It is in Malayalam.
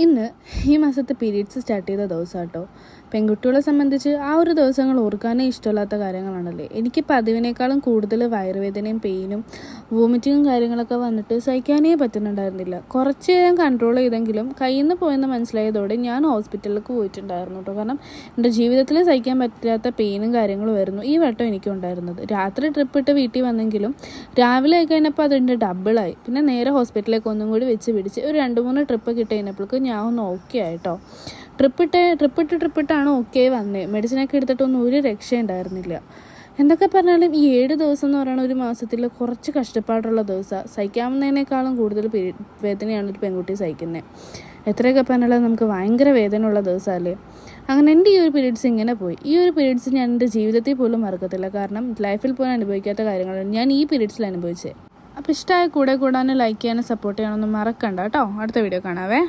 ഇന്ന് ഈ മാസത്തെ പീരീഡ്സ് സ്റ്റാർട്ട് ചെയ്ത ദിവസം കേട്ടോ. പെൺകുട്ടികളെ സംബന്ധിച്ച് ആ ഒരു ദിവസങ്ങൾ ഓർക്കാനേ ഇഷ്ടമില്ലാത്ത കാര്യങ്ങളാണല്ലേ. എനിക്ക് പതിവിനേക്കാളും കൂടുതൽ വയറുവേദനയും പെയിനും വോമിറ്റിങ്ങും കാര്യങ്ങളൊക്കെ വന്നിട്ട് സഹിക്കാനേ പറ്റുന്നുണ്ടായിരുന്നില്ല. കുറച്ച് നേരം കൺട്രോൾ ചെയ്തെങ്കിലും കയ്യിൽ നിന്ന് പോയെന്ന് മനസ്സിലായതോടെ ഞാൻ ഹോസ്പിറ്റലിലേക്ക് പോയിട്ടുണ്ടായിരുന്നു കേട്ടോ. കാരണം എൻ്റെ ജീവിതത്തിൽ സഹിക്കാൻ പറ്റാത്ത പെയിനും കാര്യങ്ങളും ആയിരുന്നു ഈ വട്ടം എനിക്കും ഉണ്ടായിരുന്നത്. രാത്രി ട്രിപ്പ് ഇട്ട് വീട്ടിൽ വന്നെങ്കിലും രാവിലെ ആയി കഴിഞ്ഞപ്പോൾ അതിൻ്റെ ഡബിളായി. പിന്നെ നേരെ ഹോസ്പിറ്റലിലേക്ക് ഒന്നും കൂടി വെച്ച് പിടിച്ച് ഒരു 2-3 ട്രിപ്പ് കിട്ടി കഴിഞ്ഞപ്പോഴേക്ക് ഞാൻ ഒന്ന് ഓക്കെ ആയിട്ടോ. ട്രിപ്പിട്ടാണ് ഓക്കെ വന്നേ. മെഡിസിനൊക്കെ എടുത്തിട്ടൊന്നും ഒരു രക്ഷയുണ്ടായിരുന്നില്ല. എന്തൊക്കെ പറഞ്ഞാലും ഈ 7 ദിവസം എന്ന് പറയുന്ന ഒരു മാസത്തിൽ കുറച്ച് കഷ്ടപ്പാടുള്ള ദിവസമാണ്. സഹിക്കാവുന്നതിനേക്കാളും കൂടുതൽ വേദനയാണ് ഒരു പെൺകുട്ടി സഹിക്കുന്നത്. എത്രയൊക്കെ പറഞ്ഞാലും നമുക്ക് ഭയങ്കര വേദനയുള്ള ദിവസമല്ലേ. അങ്ങനെ എൻ്റെ ഈ ഒരു പീരീഡ്സ് ഇങ്ങനെ പോയി. ഈ ഒരു പീരീഡ്സ് ഞാൻ എൻ്റെ ജീവിതത്തിൽ പോലും മറക്കത്തില്ല. കാരണം ലൈഫിൽ പോലും അനുഭവിക്കാത്ത കാര്യങ്ങളാണ് ഞാൻ ഈ പീരീഡ്സിൽ അനുഭവിച്ചത്. അപ്പോൾ ഇഷ്ടമായ കൂടാനും ലൈക്ക് ചെയ്യാനും സപ്പോർട്ട് ചെയ്യാനൊന്നും മറക്കണ്ട കേട്ടോ. അടുത്ത വീഡിയോ കാണാവേ.